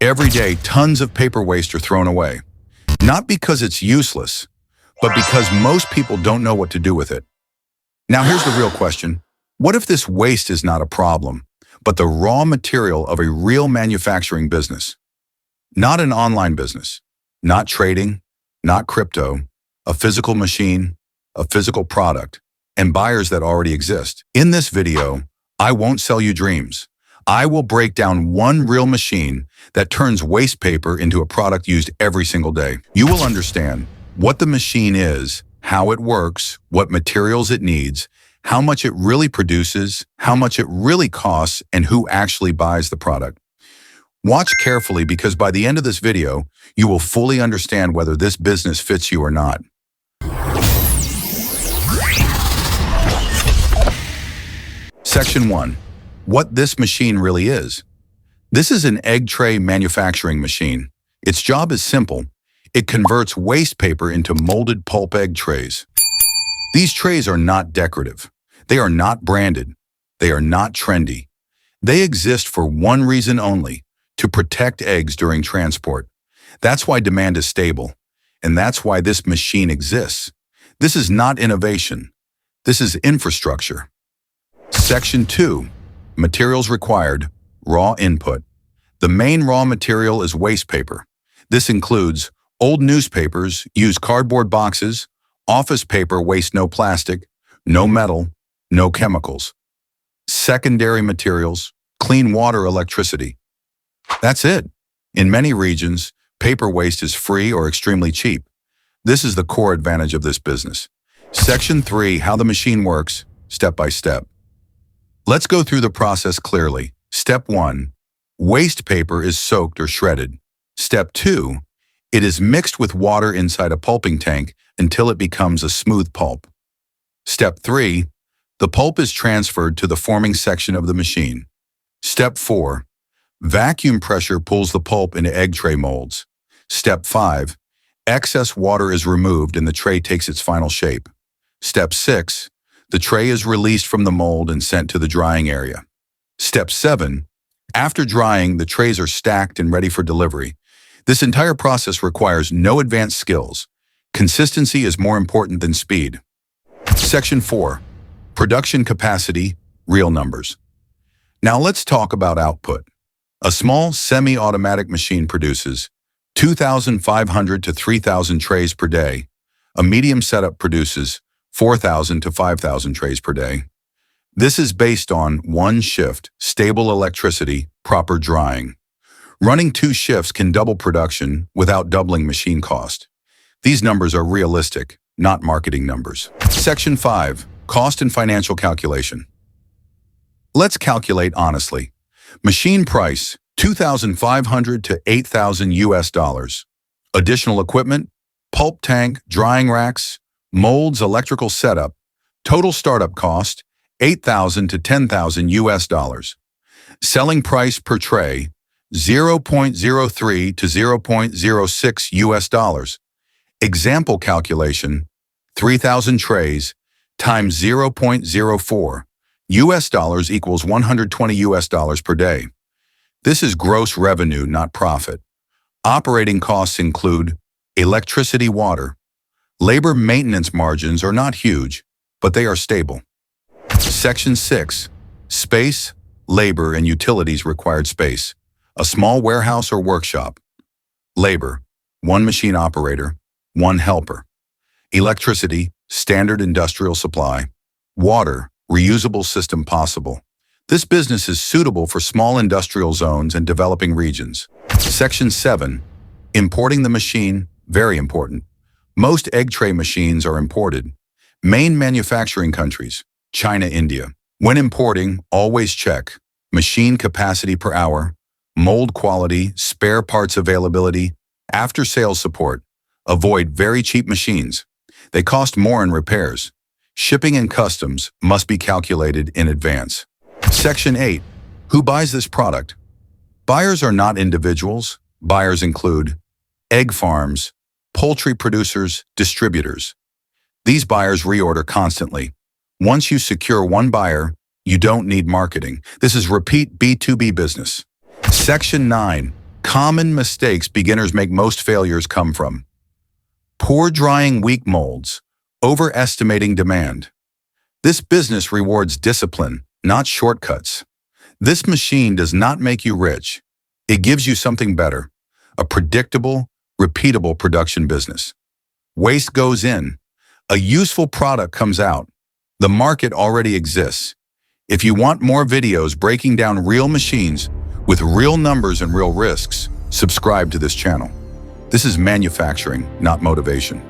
Every day, tons of paper waste are thrown away. Not because it's useless, but because most people don't know what to do with it. Now here's the real question. What if this waste is not a problem, but the raw material of a real manufacturing business? Not an online business, not trading, not crypto, a physical machine, a physical product, and buyers that already exist. In this video, I won't sell you dreams. I will break down one real machine that turns waste paper into a product used every single day. You will understand what the machine is, how it works, what materials it needs, how much it really produces, how much it really costs, and who actually buys the product. Watch carefully because by the end of this video, you will fully understand whether this business fits you or not. Section 1. What this machine really is. This is an egg tray manufacturing machine. Its job is simple. It converts waste paper into molded pulp egg trays. These trays are not decorative. They are not branded. They are not trendy. They exist for one reason only, to protect eggs during transport. That's why demand is stable, and that's why this machine exists. This is not innovation. This is infrastructure. Section 2. Materials required, raw input. The main raw material is waste paper. This includes old newspapers, used cardboard boxes, office paper waste no plastic, no metal, no chemicals. Secondary materials, clean water, electricity. That's it. In many regions, paper waste is free or extremely cheap. This is the core advantage of this business. Section 3, how the machine works, step by step. Let's go through the process clearly. Step 1, waste paper is soaked or shredded. Step 2, it is mixed with water inside a pulping tank until it becomes a smooth pulp. Step 3, the pulp is transferred to the forming section of the machine. Step 4, vacuum pressure pulls the pulp into egg tray molds. Step 5, excess water is removed and the tray takes its final shape. Step 6, the tray is released from the mold and sent to the drying area. Step 7, after drying, the trays are stacked and ready for delivery. This entire process requires no advanced skills. Consistency is more important than speed. Section 4, production capacity, real numbers. Now let's talk about output. A small semi-automatic machine produces 2,500 to 3,000 trays per day. A medium setup produces 4,000 to 5,000 trays per day. This is based on one shift, stable electricity, proper drying. Running 2 shifts can double production without doubling machine cost. These numbers are realistic, not marketing numbers. Section 5, cost and financial calculation. Let's calculate honestly. Machine price, $2,500 to $8,000 US. Additional equipment, pulp tank, drying racks, molds, electrical setup. Total startup cost, $8,000 to $10,000 US. Selling price per tray, $0.03 to $0.06 US. Example calculation, 3,000 trays times $0.04 US equals $120 US per day. This is gross revenue, not profit. Operating costs include electricity, water. Labor maintenance margins are not huge, but they are stable. Section 6, space, labor, and utilities required space. A small warehouse or workshop. Labor, 1 machine operator, 1 helper. Electricity, standard industrial supply. Water, reusable system possible. This business is suitable for small industrial zones and developing regions. Section 7, importing the machine, very important. Most egg tray machines are imported. Main manufacturing countries, China, India. When importing, always check machine capacity per hour, mold quality, spare parts availability, after-sales support. Avoid very cheap machines. They cost more in repairs. Shipping and customs must be calculated in advance. Section 8, who buys this product? Buyers are not individuals. Buyers include egg farms, poultry producers, distributors. These buyers reorder constantly. Once you secure one buyer, you don't need marketing. This is repeat B2B business. Section 9, Common mistakes beginners make. Most failures come from poor drying weak molds, overestimating demand. This business rewards discipline, not shortcuts. This machine does not make you rich. It gives you something better, a predictable, repeatable production business. Waste goes in. A useful product comes out. The market already exists. If you want more videos breaking down real machines with real numbers and real risks, subscribe to this channel. This is manufacturing, not motivation.